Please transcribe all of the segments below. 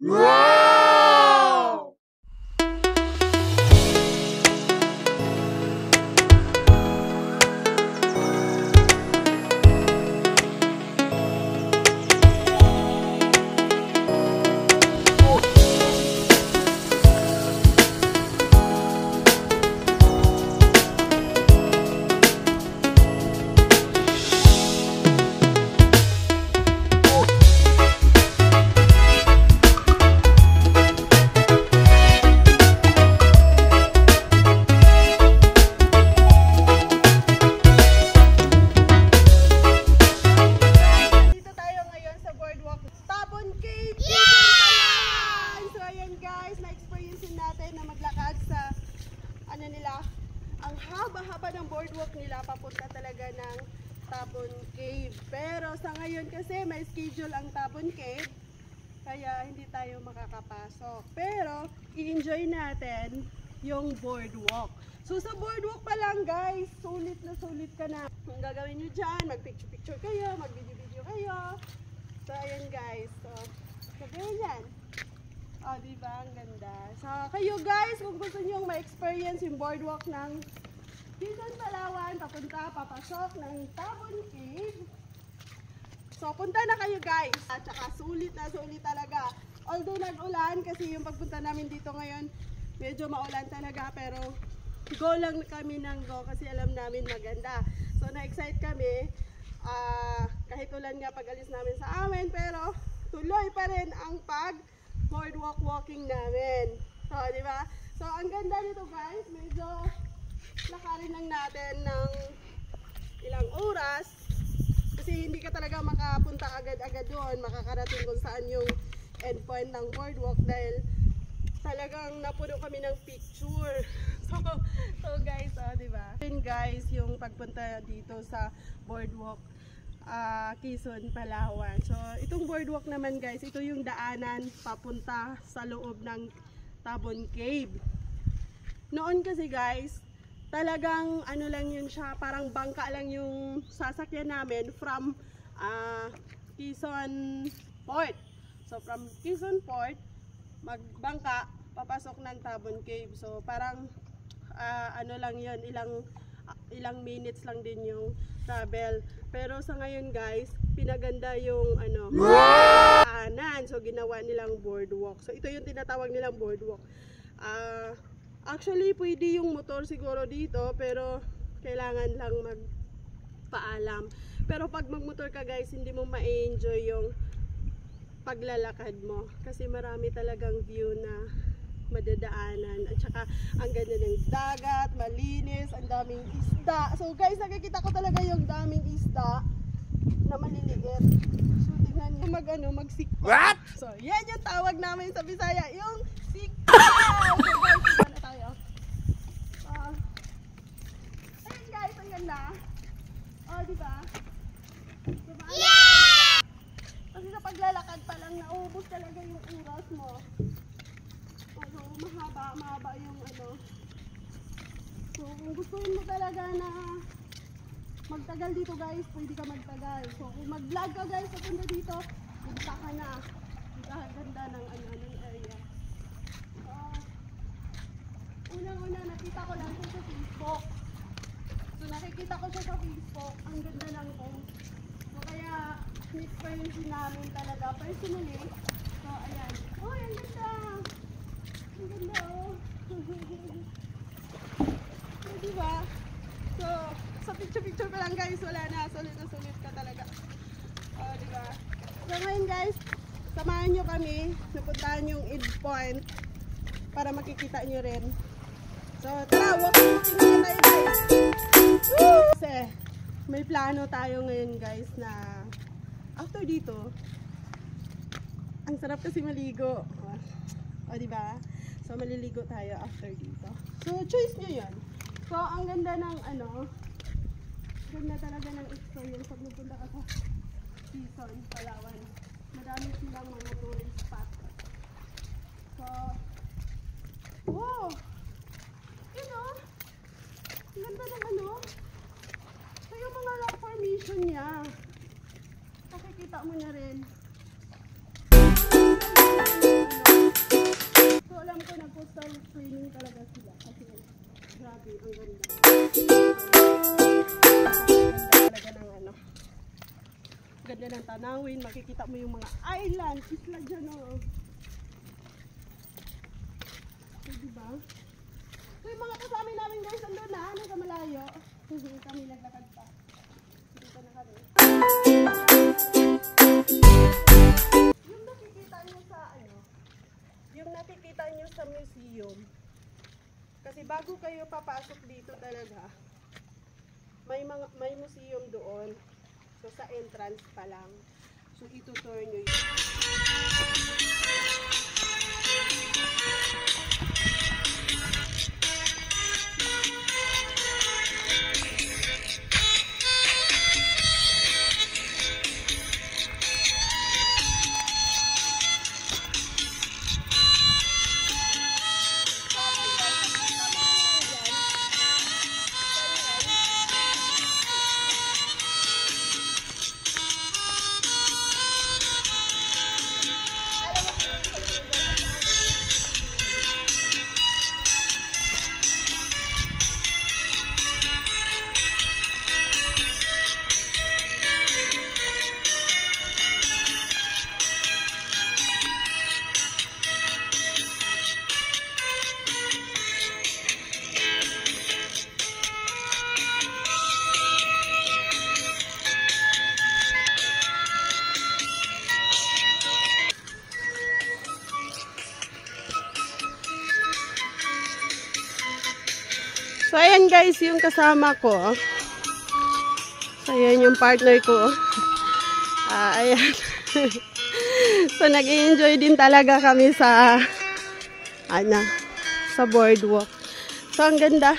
Wow! Ang haba-haba ng boardwalk nila papunta talaga ng Tabon Cave. Pero sa ngayon kasi may schedule ang Tabon Cave, kaya hindi tayo makakapasok. Pero i-enjoy natin yung boardwalk. So sa boardwalk pa lang guys, sulit na sulit ka na. Ang gagawin nyo dyan, mag-picture-picture kayo, mag-video-video kayo. So ayan guys, so sabihin yan. Oh, diba? Ang ganda. So, kayo guys, kung gusto nyo ma-experience yung boardwalk ng Quezon, Palawan, papasok ng Tabon Cave. So, punta na kayo guys. At saka sulit na sulit talaga. Although nag-ulan, kasi yung pagpunta namin dito ngayon, medyo maulan talaga. Pero, go lang kami ng go kasi alam namin maganda. So, na-excite kami. Kahit ulan nga pag-alis namin sa amin, pero tuloy pa rin ang boardwalk walking namin. So, di ba? So, ang ganda nito guys, medyo lakarin lang natin ng ilang oras kasi hindi ka talaga makapunta agad-agad doon, makakarating kung saan yung endpoint ng boardwalk dahil talagang napuno kami ng picture. So guys, di ba? Then guys, yung pagpunta dito sa boardwalk Quezon, Palawan. So, itong boardwalk naman guys, ito yung daanan papunta sa loob ng Tabon Cave. Noon kasi guys, talagang ano lang yun siya, parang bangka lang yung sasakyan namin from Quezon Port. So, from Quezon Port, magbangka, papasok ng Tabon Cave. So, parang ano lang yun, ilang minutes lang din yung travel. Pero sa ngayon guys, pinaganda yung daanan. So ginawa nilang boardwalk. So ito yung tinatawag nilang boardwalk. Actually pwede yung motor siguro dito, pero kailangan lang magpaalam. Pero pag magmotor ka guys, hindi mo ma-enjoy yung paglalakad mo. Kasi marami talagang view na madadaanan. At saka ang ganda ng dagat, malinis, ang daming isda. So guys, nakikita ko talaga yung daming isda na maliliit. So tingnan nyo, magsikpa. What? So yan yung tawag namin sa Bisaya, yung sikpa. So guys, iba na tayo. Ayun guys, ang ganda. Oh, diba? Diba? Yeah! Kasi sa paglalakad pa lang, naubos talaga yung oras mo. So, mahaba yung So, kung gustuin mo talaga na magtagal dito guys, pwede ka magtagal. So, kung mag-vlog ka guys, papunta dito, punta ka na. Ganda ng ng area. Unang-una, nakita ko lang siya sa Facebook. So, nakikita ko siya sa Facebook. Ang ganda ng home. So, kaya, in-experience namin talaga personally. So, ayan. Oh, ang ganda! Ang ganda oh. So, diba? So, sa picture-picture pa lang guys, wala na. Sulit ka talaga. Diba? So, ngayon guys, samahan nyo kami. Napuntahan yung endpoint para makikita nyo rin. So, tara, walking na tayo guys. Woo! Kasi, may plano tayo ngayon guys na after dito, ang sarap kasi maligo. O, diba? So, maliligo tayo after dito. So, choice nyo yun. So, ang ganda ng ganda talaga ng experience pag napunta ka sa Quezon, Palawan. Madami silang mga tourist spot. So, wow! Yun o! Ang ganda ng So, yung mga rock formation niya. Nakikita mo na rin. Grabe, ang ganda. Talaga ng ano. Ganda ng tanawin. Makikita mo yung mga island. Isla dyan, oh. So, diba? So, yung mga kasama namin guys, andun na. Nasa malayo. Kami naglakad pa. Dito na kami. Yung nakikita nyo sa ano, yung nakikita nyo sa museum, kasi bago kayo papasok dito talaga, may museum doon. So sa entrance pa lang. So itutour nyo yun. So, ayan guys, yung kasama ko. So, ayan yung partner ko. Ayan. So, nag-i-enjoy din talaga kami sa, sa boardwalk. So, ang ganda.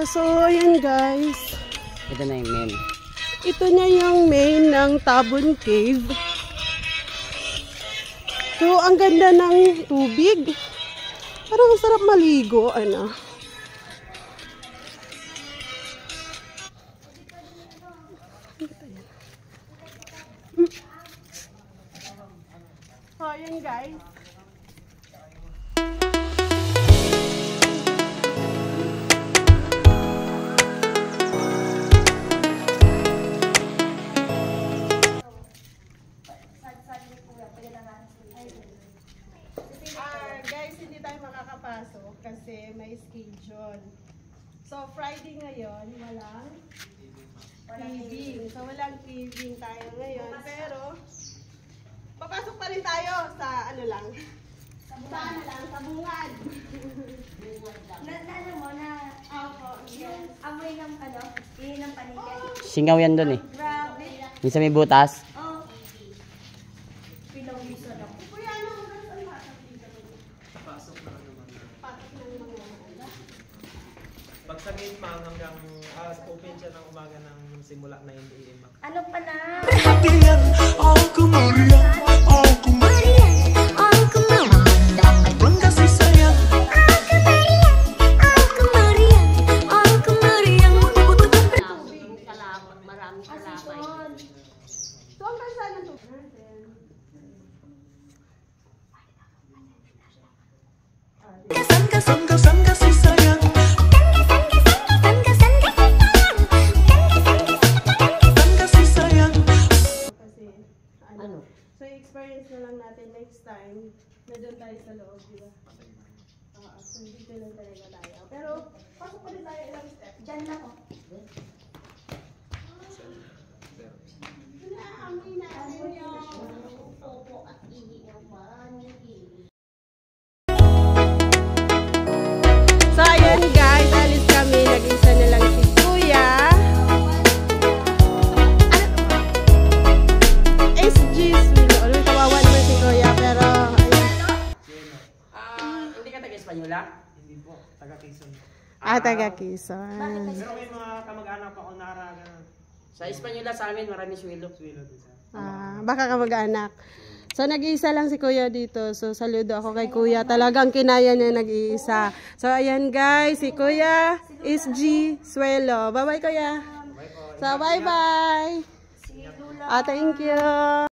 So, ayan guys. Ito na yung main. Ito na yung main ng Tabon Cave. So, ang ganda ng tubig. Parang ang sarap maligo, ano. So, ayan guys. Guys, hindi tayo makakapasok kasi may schedule. So, Friday ngayon, walang caving. So, walang caving tayo ngayon. Pero, papasok pa rin tayo sa ano lang. Sa bungad. Ano mo na, yung amoy ng ano, yun ng panigan. Singaw yan dun eh. Grabe. Yung sa may butas. Oh. Pinawiso na. Kuya, ano mo guys? Ano pasok dito? Pasok na naman. Pasok na naman. Pag sa gate ma'am, hanggang open siya ng umaga ng simula 9 AM. Ano pa na? So, ang bansa ng tubig natin. time na doon tayo sa loob, di ba? So dito lang talaga tayo. Pero, pasok pa rin tayo ilang step. Diyan na ko. So, ayan guys, alis kami. Nag-isa na lang si Kuya. SG Swilo. Alam, kawawa naman si Kuya, pero ayan. Hindi ka taga-Espanyola? Hindi po, taga Quezon. Taga Quezon. Pero may mga kamag-anak pa ako nakaraga ng Sa Espanyola sa amin, marami swilo. swilo din sa. Baka kamag-anak. So, nag-iisa lang si Kuya dito. So, saludo ako kay Kuya. Talagang kinaya niya nag-iisa. So, ayan guys, si Kuya SG Swelo. Bye-bye, Kuya. So, bye-bye. Si Lula. Thank you.